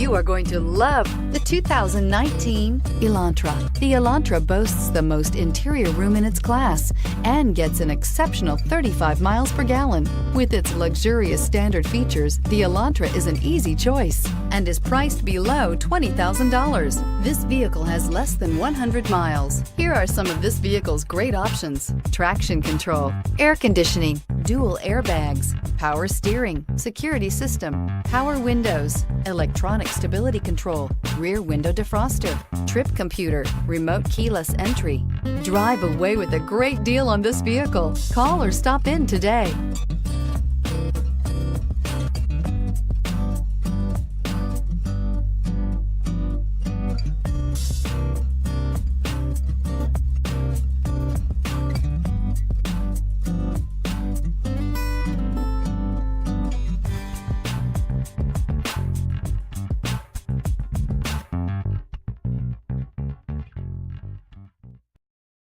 You are going to love the 2019 Elantra. The Elantra boasts the most interior room in its class and gets an exceptional 35 miles per gallon. With its luxurious standard features, the Elantra is an easy choice and is priced below $20,000. This vehicle has less than 100 miles. Here are some of this vehicle's great options: traction control, air conditioning, dual airbags, power steering, security system, power windows, electronic stability control, rear window defroster, trip computer, remote keyless entry. Drive away with a great deal on this vehicle. Call or stop in today.